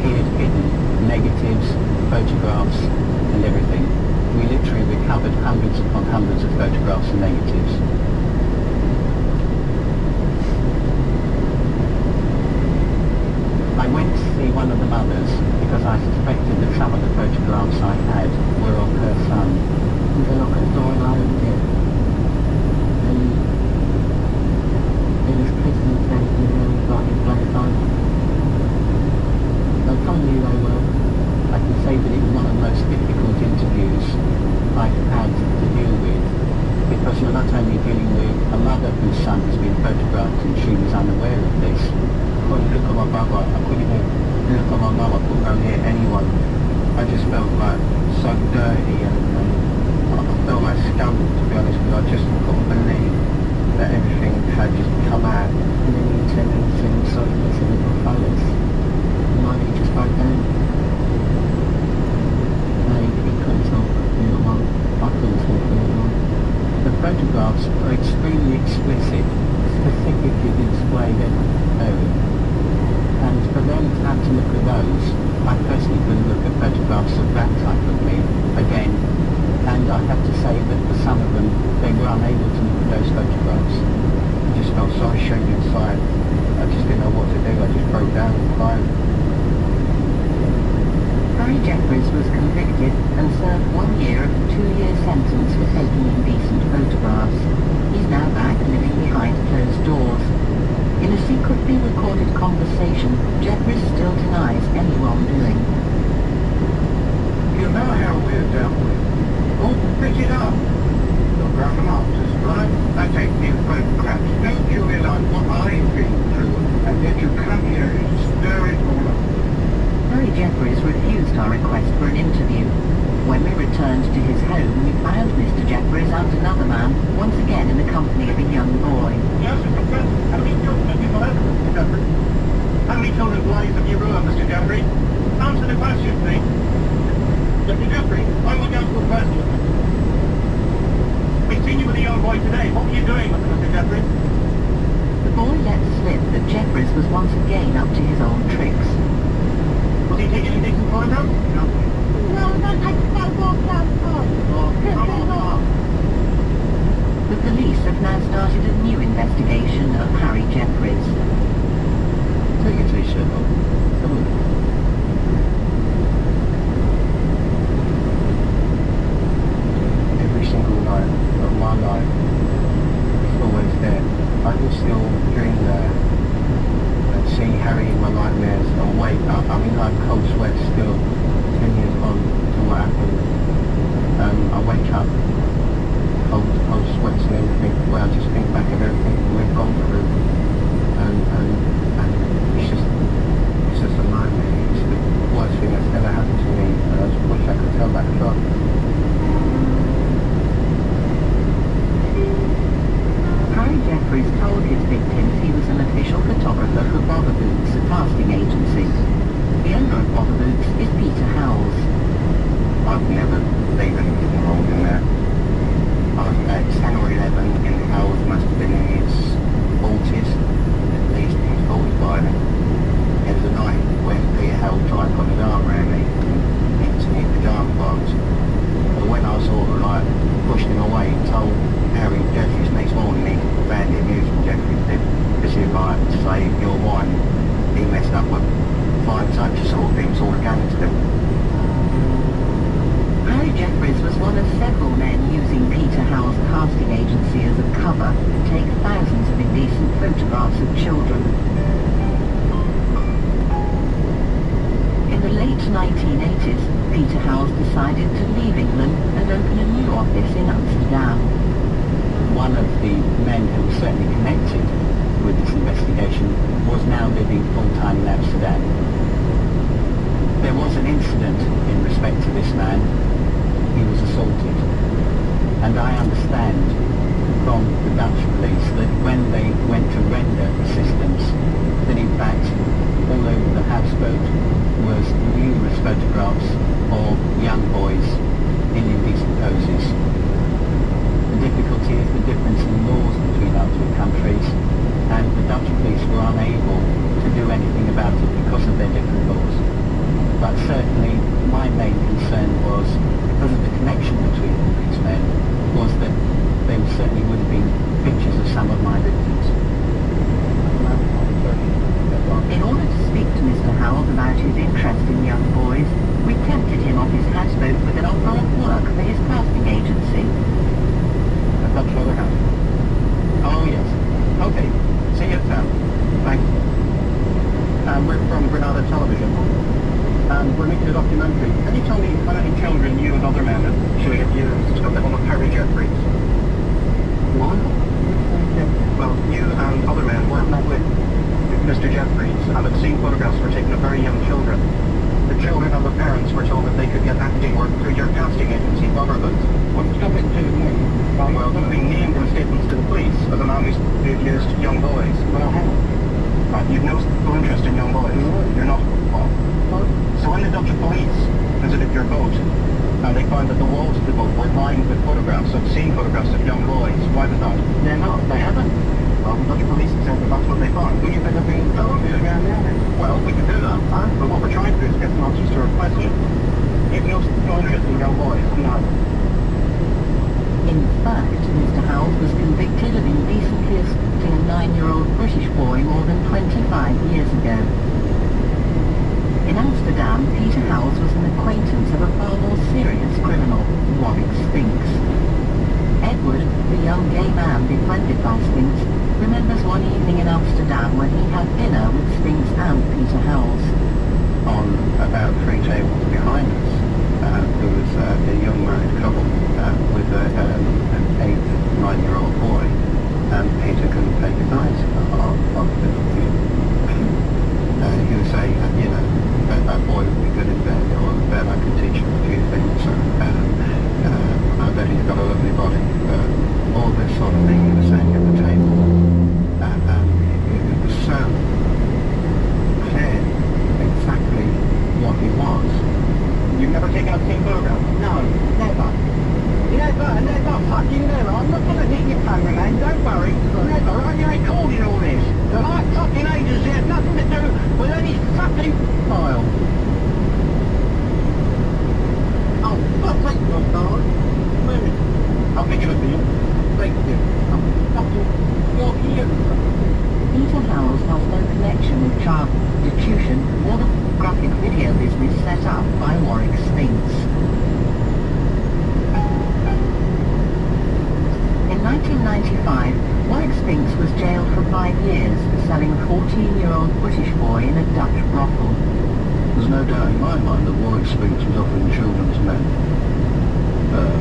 peered hidden negatives, photographs and everything. We literally recovered hundreds upon hundreds of photographs and negatives. I went to see one of the mothers because I suspected that some of the photographs I had were of her son. And then I could door and I opened it. And it was kissing and taking and then got his blood on. I told you they were. I can say that it was one of the most difficult interviews I've had to deal with, because you're not only dealing with a mother whose son has been photographed and she was unaware of this. I couldn't look at my brother, I couldn't even look at my mum, I couldn't go near anyone. I just felt like so dirty and I felt like scum, to be honest, because I just couldn't believe that everything had just come out. And then he turned and said, I'm sorry, he said, little fellas. And I just broke down. He couldn't talk anymore. I couldn't talk anymore. The photographs are extremely explicit, specifically displayed at area. And for them to have to look at those, I personally couldn't look at photographs of that type of me again. And I have to say that for some of them, they were unable to look at those photographs. I just felt so ashamed inside. I just didn't know what to do. I just broke down and cried. Harry Jeffries was convicted and served 1 year of a 2-year sentence for taking indecent photographs. He's now back living behind closed doors. In a secretly recorded conversation, Jeffries still denies any wrongdoing. You know how we're dealt with. Oh, pick it up. You're grown masters, right? I take new photographs. Don't you realize what I've been through? And yet you come here and stir it all up. Harry Jeffries refused our request for an interview. When we returned to his home, we found Mr. Jeffries and another man, once again in the company of a young boy. Yes, Mr. President. How many children have you got, Mr. Jeffrey? How many children's lives have you ruined, Mr. Jeffrey? Answer the question, please. Mr. Jeffrey, I will go to a question. We've seen you with a young boy today. What were you doing, Mr. Jeffrey? The boy let slip that Jeffries was once again up to his old tricks. Was he taking indecent photographs? No. The police have now started a new investigation of Harry Jeffries. Take your t-shirt off. Come on. Every single night of my life, it's always there. I can still dream there and see Harry in my nightmares and wake up. I mean, I have cold sweats still, 10 years on to what happened. I wake up, cold sweats and everything, where I just think back of everything we've gone through. And it's just a nightmare. It's the worst thing that's ever happened to me. And I just wish I could tell that truck. Harry Jeffries told his victims he was an official photographer for Bother Boots, a casting agency. The owner of Bother Boots is Peter Howells. I've never been anything wrong in there. I was about 10 or 11, and Howells must have been in his 40s, at least in his 45. It was a night when Peter Howells tried to put his arm around me into his pyjama bottoms. But when I sort of like pushed him away and told Harry Jeffries next morning, he found it amusing. Jeffries did, because if I saved your wine, he messed up with 5 such sort of things all against him. Harry Jeffries was one of several men using Peter Howell's casting agency as a cover to take thousands of indecent photographs of children. In the late 1980s, Peter Howells decided to leave England and open a new office in Amsterdam. One of the men who was certainly connected with this investigation was now living full-time in Amsterdam. There was an incident in respect to this man. He was assaulted, and I understand from the Dutch police that when they went to render assistance, that in fact all over the houseboat was numerous photographs of young boys in indecent poses. The difficulty is the difference in laws between our two countries, and the Dutch police were unable to do anything about it because of their different laws. certainly my main concern was, because of the connection between these men, was that there certainly would have been pictures of some of my victims. In order to speak to Mr. Howells about his interest in young boys, we tempted him off his houseboat with an offer of work for his casting agency. I've got your other hand. Oh, yes. Okay. See you at 10. Thank you. We're from Granada Television. And we're making a documentary. Can you tell me how many children you and other men have used of the one of Harry Jeffries? What? Well, you and other men were with Mr. Jeffries and had seen photographs were taken of very young children. The children and the parents were told that they could get acting work through your casting agency, Brotherhood. What's got to do with me? Well, you've been named in statements to the police as a man who's used young boys. Well, hang on. You've no sexual interest in young boys. No. You're not. So when the Dutch police visited your boat, and they found that the walls of the boat were lined with photographs, obscene photographs of young boys, why was that? They're not. They haven't. Well, the Dutch police said that that's what they found. Will you think of being around there? Well, we can do that, but what we're trying to do is get some answers to our question. You've no sexual interest in young boys. No. In fact, Mr. Howells was convicted of indecently assaulting a 9-year-old British boy more than 25 years ago. In Amsterdam, Peter Howells was an acquaintance of a far more serious criminal, Warwick Spinks. Edward, the young gay man befriended by Spinks, remembers one evening in Amsterdam when he had dinner with Spinks and Peter Howells. On about 3 tables behind us, there was a young married couple with an 8-9-year-old boy, and Peter couldn't take his eyes off the view. He would say, you know, that boy would be good in bed, or in bed I could teach him a few things, I bet he's got a lovely body. All this sort of thing he was saying at the table, and it was so clear exactly what he was. You've never taken a team photograph? No, never. Never, fucking never. I'm not going to hit your cameraman, don't worry. Never, I ain't recording all this. My fucking agency has nothing to do with any fucking file. Oh, fuck, thank you, God. Where is it? I'll pick it up for you. Thank you. I'm fucking... You're here. Peter Howells has no connection with child prostitution or the graphic video business set up by Warwick Spinks. In 1995, Warwick Spinks was jailed for 5 years for selling a 14-year-old British boy in a Dutch brothel. There's no doubt in my mind that Warwick Spinks was offering children to men.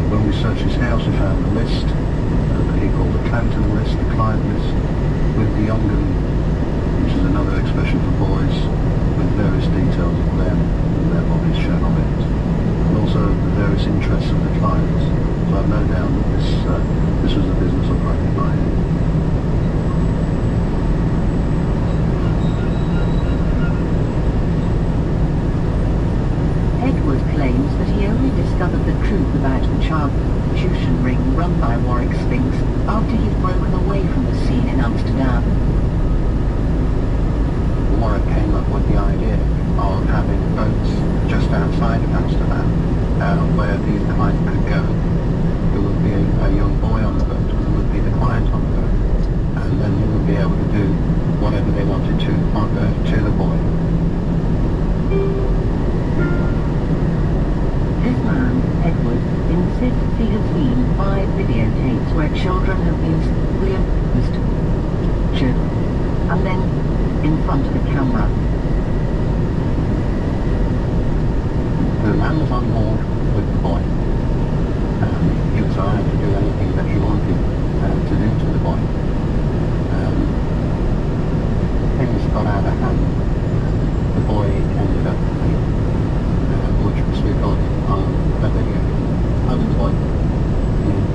When we searched his house, we found a list that he called the Clanton list, the client list, with the Youngen, which is another expression for boys, with various details of them and their bodies shown on it, and also the various interests of the clients. So I've no doubt that this was a business operated by him. Edward claims that he only discovered the truth about the child prostitution ring run by Warwick Spinks after he'd broken away from the scene in Amsterdam. Warwick came up with the idea of having boats just outside of Amsterdam where these clients could go. There would be a young boy on the boat, and there would be the client on the boat, and then they would be able to do whatever they wanted to the boy. This man, Edward, insists he has seen 5 videotapes where children have been sexually abused, tortured, and then in front of a camera. The man was on board with the boy. He was allowed to do anything that he wanted to do to the boy. Things got out of hand. The boy ended up which was recorded on a video of the boy.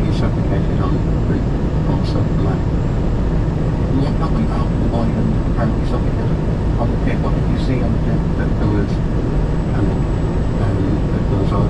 He suffocated on the also the land. What happened after the boy had apparently suffocated on the tip? What did you see on the tip? That there was panic, and there was a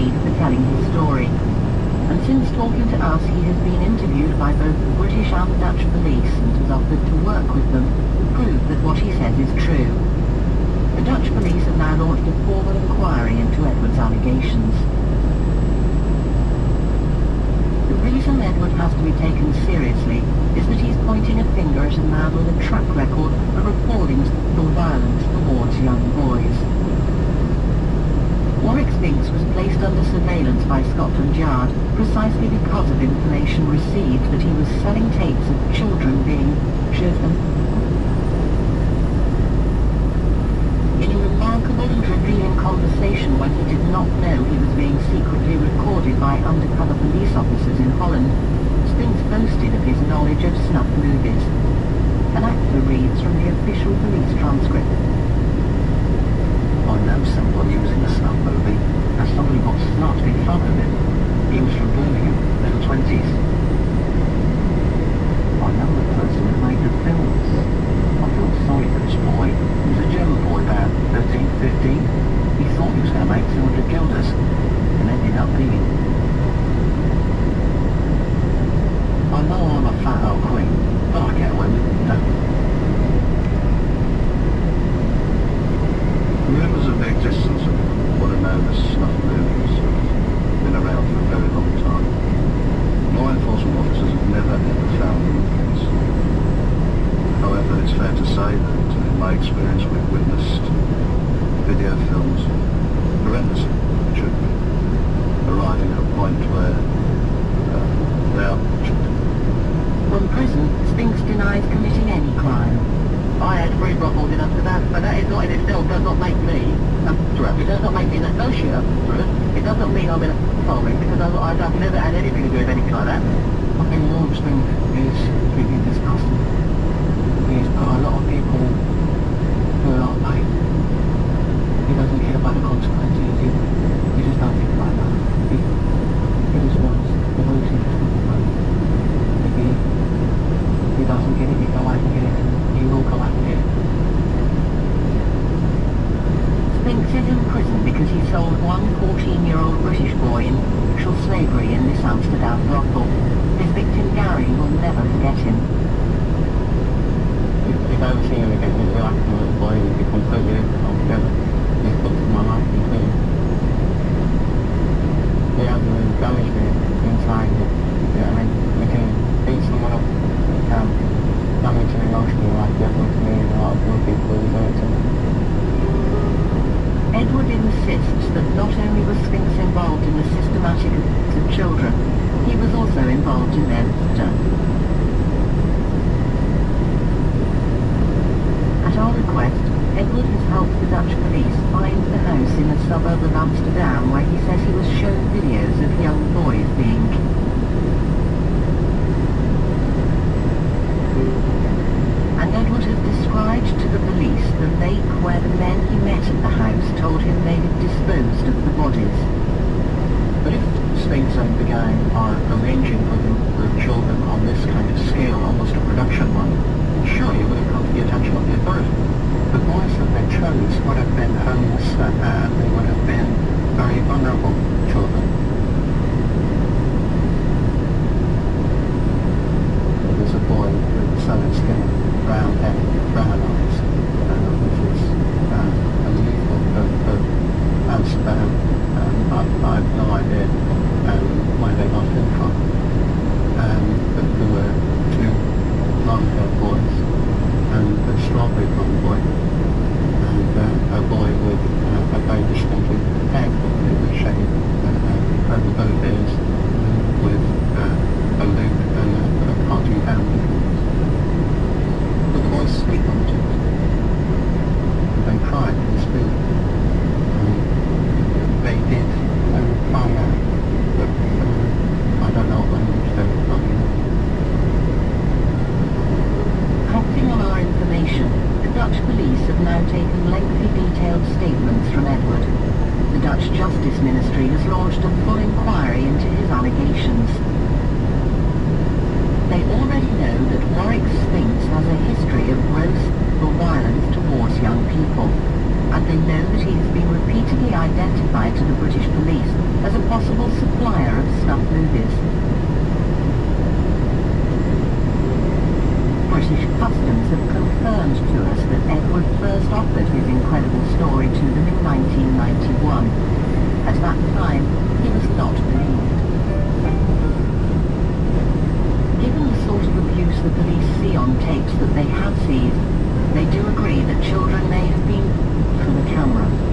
paid for telling his story. And since talking to us, he has been interviewed by both the British and Dutch police and has offered to work with them to prove that what he says is true. The Dutch police have now launched a formal inquiry into Edward's allegations. The reason Edward has to be taken seriously is that he's pointing a finger at a man with a track record of reporting sexual violence towards young boys. Warwick Spinks was placed under surveillance by Scotland Yard precisely because of information received that he was selling tapes of children being driven. In a remarkable and revealing conversation when he did not know he was being secretly recorded by undercover police officers in Holland, Spinks boasted of his knowledge of snuff movies. An actor reads from the official police transcript. I know somebody who was in a snuff movie, and somebody got snuffed in front of him. He was from Birmingham, middle 20s. I know the person who made the films. I felt sorry for this boy. He was a German boy, about 13, 15. He thought he was going to make 200 guilders, and ended up being. I know I'm a fat old queen, but I get away with it, don't I? Rumours of the existence of what are known as snuff movies have been around for a very long time. Law enforcement officers have never ever found them in case. However, it's fair to say that in my experience we've witnessed video films, horrendous children, arriving at a point where they are butchered. From prison, Spinks denies committing any crime. I had 3 brothels in Amsterdam, but that is not in itself does not make me it does not make me an associate. It does not mean I'm in a following because I've never had anything to do with anything like that. I think Lord Spink is really disgusting. He's put a lot of people who are not paid. He doesn't care about the consequences. He just don't think like that. He just wants the voting to money. If he doesn't get it, he go out and get it. He will go out and get it. Spinks is in prison because he sold one 14-year-old British boy in sexual slavery in this Amsterdam brothel. His victim Gary will never forget him. If I ever see him again, he's like a little boy, he'll be completely different altogether. He's put my life between. He hasn't really damaged me inside. You know what I mean? We can beat someone up, damage him emotionally like he has done to me and a lot of other people who've done it to me. Edward insists that not only was Spinks involved in the systematic abuse of children, he was also involved in their murder. At our request, Edward has helped the Dutch police find the house in a suburb of Amsterdam where he says he was shown videos of young boys being killed. And Edward has described to the police the lake where the men he met at the house told him they had disposed of the bodies. But if Spinks and the gang are arranging for the children on this kind of scale, almost a production line, surely it would have come to the attention of the authorities. The boys that they chose would have been homeless and they would have been very vulnerable children. There's a boy with solid skin, brown hair, brown eyes, which is unusual for Amsterdam. I have no idea where they got him from. But there were 2 long-haired boys and a strawberry blonde boy and a boy with a very distinctive haircut. It was shaved over both ears with a loop and a parting down. But the boys speak on the tips. They cried and speak. They did find out, but I don't know what language they were talking about. Acting on our information, the Dutch police have now taken lengthy detailed statements from Edward. The Dutch Justice Ministry has launched a full inquiry into his allegations. They already know that Warwick Spinks has a history of gross sexual violence towards young people. and they know that he has been repeatedly identified to the British police as a possible supplier of snuff movies. British Customs have confirmed to us that Edward first offered his incredible story to them in 1991. At that time, he was not believed. Given the sort of abuse the police see on tapes that they have seized, they do agree that children may have been for the camera.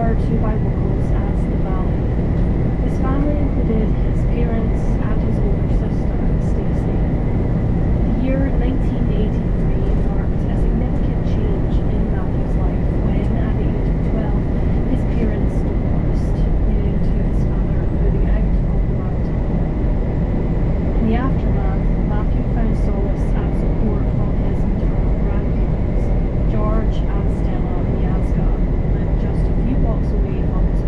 referred to by locals as the Valley. His family included his parents and his older sister, Stacey. The year 1983 marked a significant change in Matthew's life when, at the age of 12, his parents divorced, leading to his father moving out of Grantham. In the aftermath, Matthew found solace and support from his maternal grandparents, George and Stella Miazga, who lived just a few blocks away from his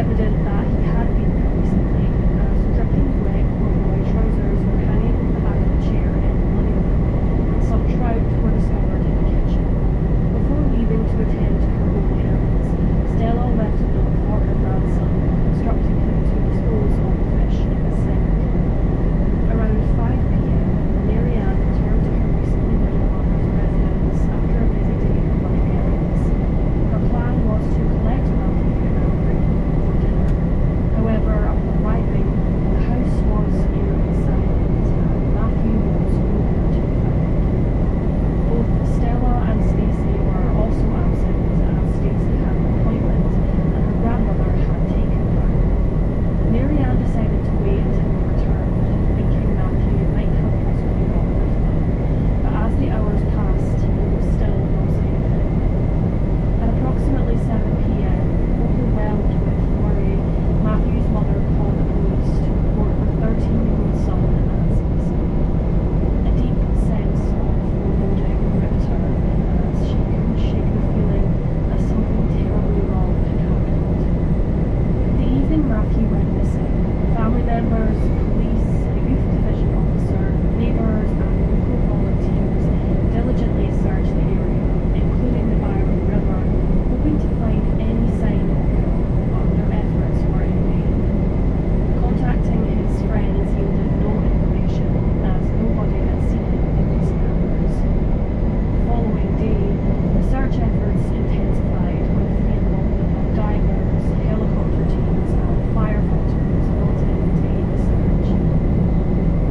evident that he had been there recently, as dripping wet corduroy trousers were hanging on the back of a chair in the living room, and some trout were discovered in the kitchen. Before leaving to attend to her own errands, Stella left a note for her grandson, instructing him to dispose of the fish in the sink. Around 5 p.m., Marianne returned to her recently widowed mother's residence after a busy day of running errands. Her plan was to collect Matthew and bring him home for dinner. However, upon arriving, the house was eerily silent, and Matthew was nowhere to be found. Both Stella and Stacey were also absent, as Stacey had an appointment and her grandmother had taken her. Marianne decided to wait until they returned, thinking Matthew might have possibly gone with them. But as the hours passed, there was still no sign of him. At approximately 7 p.m., overwhelmed with worry, Matthew's mother called the police to report her 13-year-old son as missing. A deep sense of foreboding gripped her as she couldn't shake the feeling that something terribly wrong had happened. The evening Matthew went missing, family members, police, a youth division officer, neighbours and local volunteers diligently searched the area, including the Byron River, hoping to find any sign of him, but their efforts were in vain. Contacting his friends yielded no information, as nobody had seen him in recent hours. The following day, the search efforts intensified with the involvement of divers, helicopter teams and firefighters brought in to aid the search.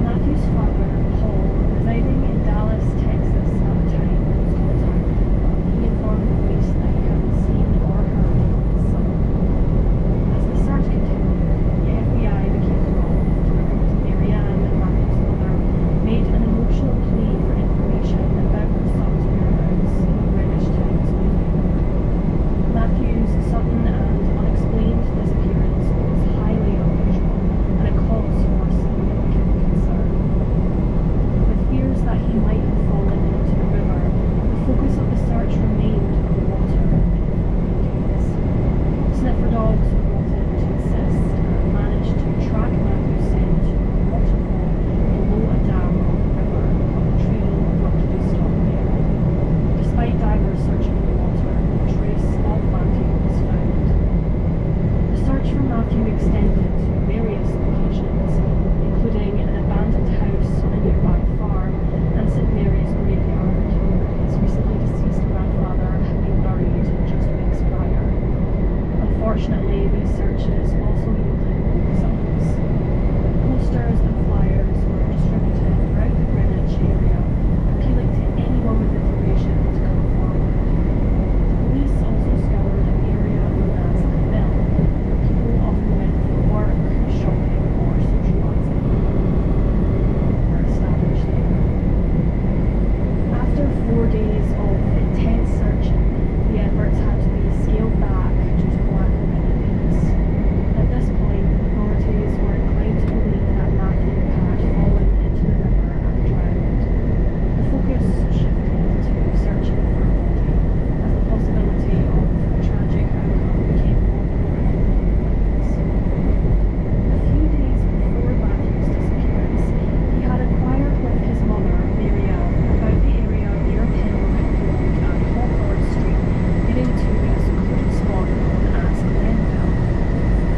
Matthew's father, Paul, residing in Dallas, Texas at the time, was contacted. He informed the police that he hadn't seen or heard from his son. As the search continued, the FBI became involved, and Marianne, Matthew's mother, made an emotional plea for information about her son's whereabouts in the British Towns newspaper. Matthew's sudden and unexplained disappearance was highly unusual, and it calls for significant concern. With fears that he might have fallen into the river, the focus of the search remained on the water in the following days. Sniffer dogs were brought in to assist and managed to track Matthew's scent to a waterfall below a dam on the river, but the trail abruptly stopped there. Despite divers searching the water, no trace of Matthew was found. The search for Matthew extended to various locations, including an abandoned house on a nearby farm and St. Mary's graveyard, where his recently deceased grandfather had been buried just weeks prior. Unfortunately, these searches also yielded no results. Posters and flyers were distributed throughout the Greenwich area, appealing to anyone with information to come forward. The police also scoured an area known as the Mill, where people often went for work, shopping, or socialising. Were established there. After 4 days of intense searching, the efforts had to be scaled back due to lack of evidence. At this point, authorities were inclined to believe that Matthew had fallen into the river and drowned. The focus shifted to searching for a body, as the possibility of a tragic outcome became more prominent in the minds. A few days before Matthew's disappearance, he had inquired with his mother, Marianne, about the area near Penrose Road and Hawthorne Street, leading to a secluded spot known as Glenville.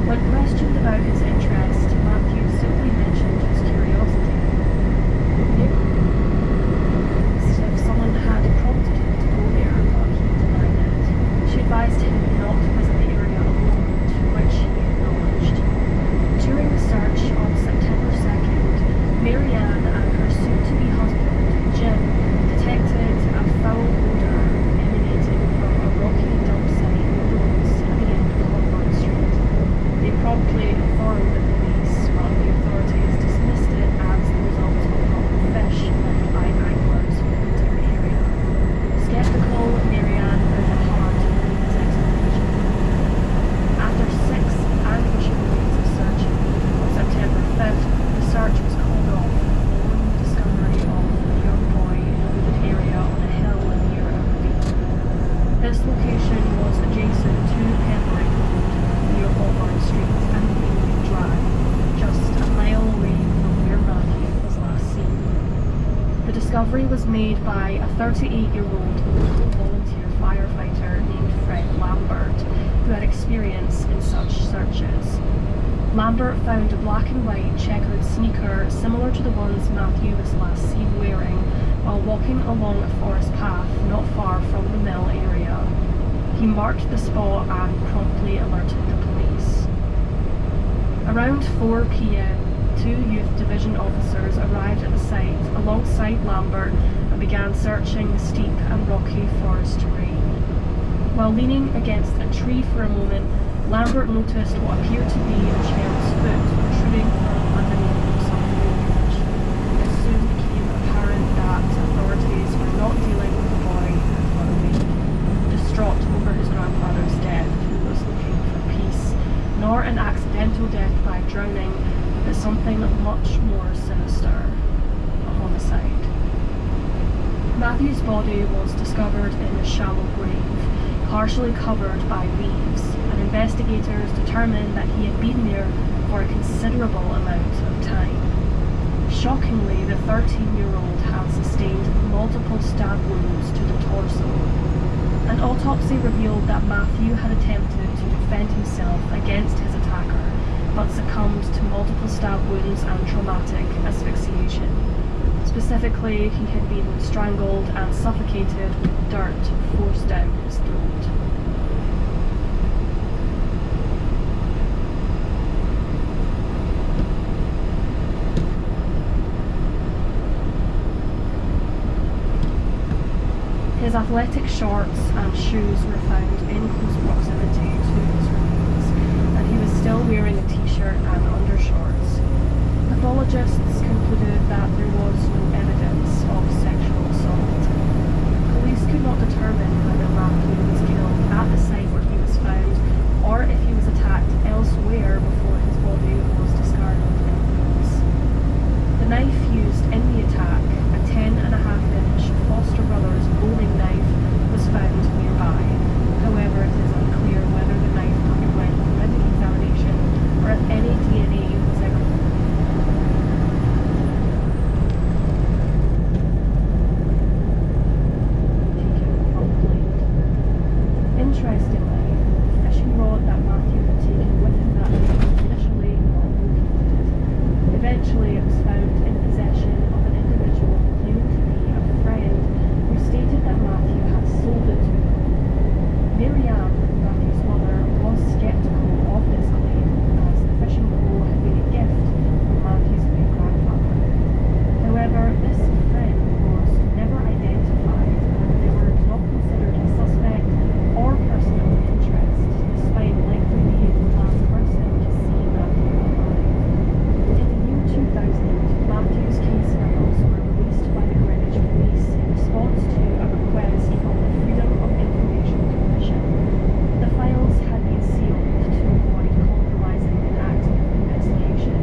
When questioned about his interest, Matthew simply mentioned his curiosity. As if someone had prompted him to go there, but he denied it. She advised him not to visit the area alone, to which he acknowledged. During the search on September 2nd, Marianne and her soon-to-be husband, Jim, detected a foul odour emanating from a rocky dump site in the woods at the end of Hawthorne Street. They promptly informed the police, but the authorities dismissed it as the result of rotten fish left by anglers into the area. Skeptical, Marianne found it hard to believe his explanation. After 6 anguishing days of searching, on September 5th, the search was called off following the discovery of a young boy in a wooded area on a hill near a ravine. This location was adjacent to Penrose Road, near Hawthorne Street. discovery was made by a 38-year-old local volunteer firefighter named Fred Lambert, who had experience in such searches. Lambert found a black and white checkered sneaker similar to the ones Matthew was last seen wearing while walking along a forest path not far from the mill area. He marked the spot and promptly alerted the police. Around 4 p.m, 2 youth division officers arrived at the site alongside Lambert and began searching the steep and rocky forest terrain. While leaning against a tree for a moment, Lambert noticed what appeared to be a child's foot protruding from underneath some foliage. It soon became apparent that authorities were not dealing with a boy who had run away, distraught over his grandfather's death, who was looking for peace, nor an accidental death by drowning, but something much more sinister, a homicide. Matthew's body was discovered in a shallow grave, partially covered by leaves, and investigators determined that he had been there for a considerable amount of time. Shockingly, the 13-year-old had sustained multiple stab wounds to the torso. An autopsy revealed that Matthew had attempted to defend himself against his attacker, but succumbed to multiple stab wounds and traumatic asphyxiation. Specifically, he had been strangled and suffocated with dirt forced down his throat. His athletic shorts and shoes were found in close proximity to his remains, and he was still wearing a t-shirt and undershorts. Pathologists concluded that there was no evidence of sexual assault. Police could not determine whether Matthew was killed at the site where he was found, or if he was attacked elsewhere before his body was discarded in the woods. The knife used in the attack, a 10.5-inch Foster Brothers boning knife, was found nearby. However, it is unclear whether the knife underwent forensic examination or if any DNA was ever taken from the blade. Interestingly, the fishing rod that Matthew had taken with him that day was initially not located. Eventually, it was found in possession of an individual claiming to be a friend who stated that Matthew had sold it to him. Miriam, Matthew's mother, was sceptical of this claim, as the fishing pole had been a gift from Matthew's late grandfather. However, this friend was never identified, and they were not considered a suspect or person of interest, despite likely being the last person to see Matthew alive. In the year 2000, Matthew's case files were released by the Greenwich Police in response to a request from the Freedom of Information Commission. The files had been sealed to avoid compromising an active investigation.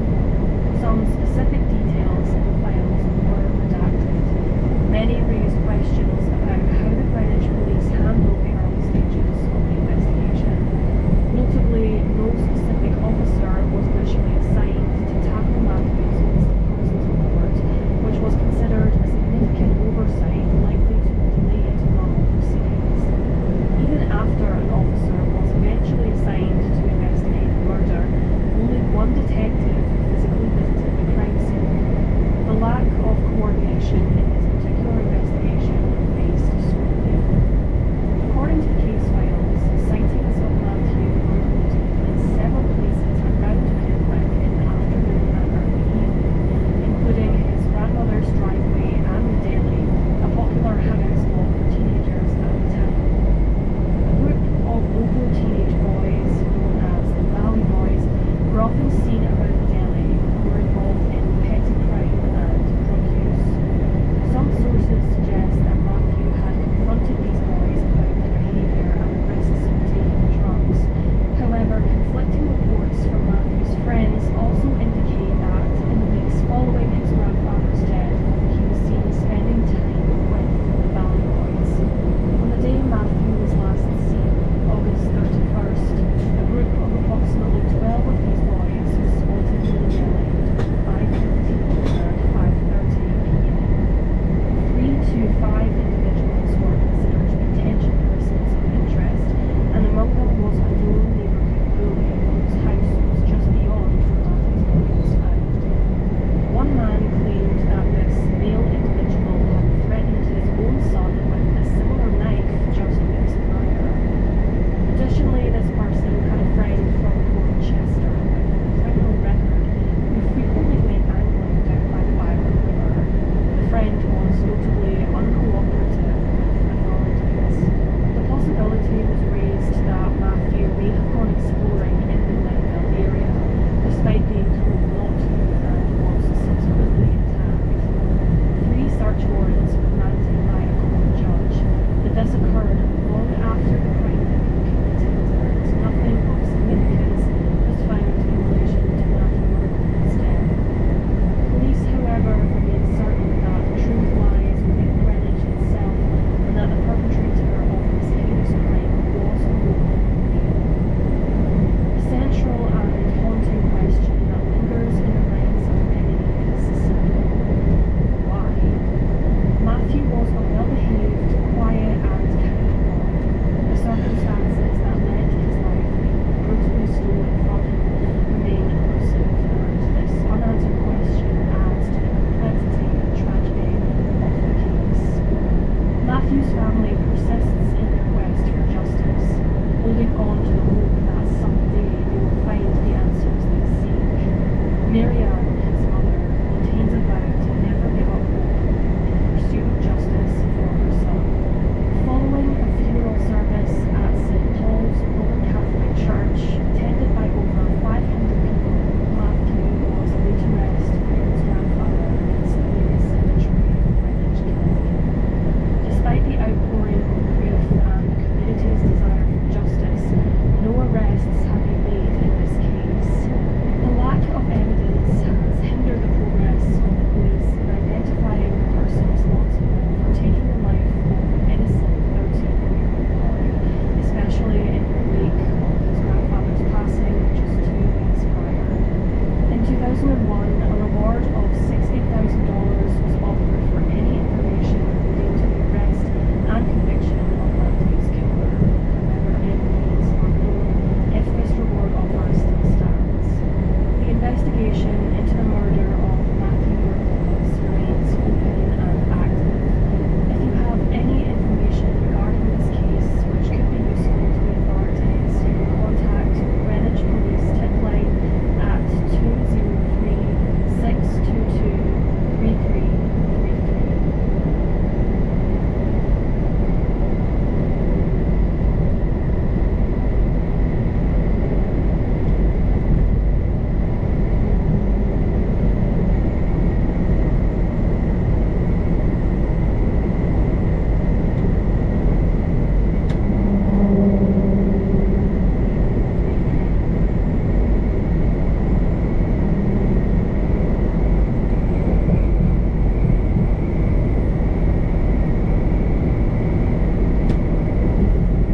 Some specific details in the files were redacted. Many raised questions about how the Greenwich Police handled the early stages of the investigation. Notably, no specific officer was initially assigned to tackle Matthew's missing persons report, which was considered a significant oversight likely to delay into normal proceedings. Even after an officer was eventually assigned to investigate the murder, only one detective physically visited the crime scene. The lack of coordination in this particular investigation faced scrutiny. According to the case files, sightings of Matthew were reported in several places around Pembroke in the afternoon and early evening, including his grandmother's driveway and the deli, a popular hangout spot for teenagers at the town. A group of local teenage boys, known as the Valley Boys, were often seen around the deli who were involved in petty crime and drug use. Some sources suggest that Matthew had confronted these boys about their behaviour and the risks of taking drugs. However, conflicting reports from Matthew's friends also indicate that in the weeks following his grandfather's death, he was seen spending time with the Valley Boys. On the day Matthew was last seen, August 31st, a group of approximately 12 of these boys was spotted 2001,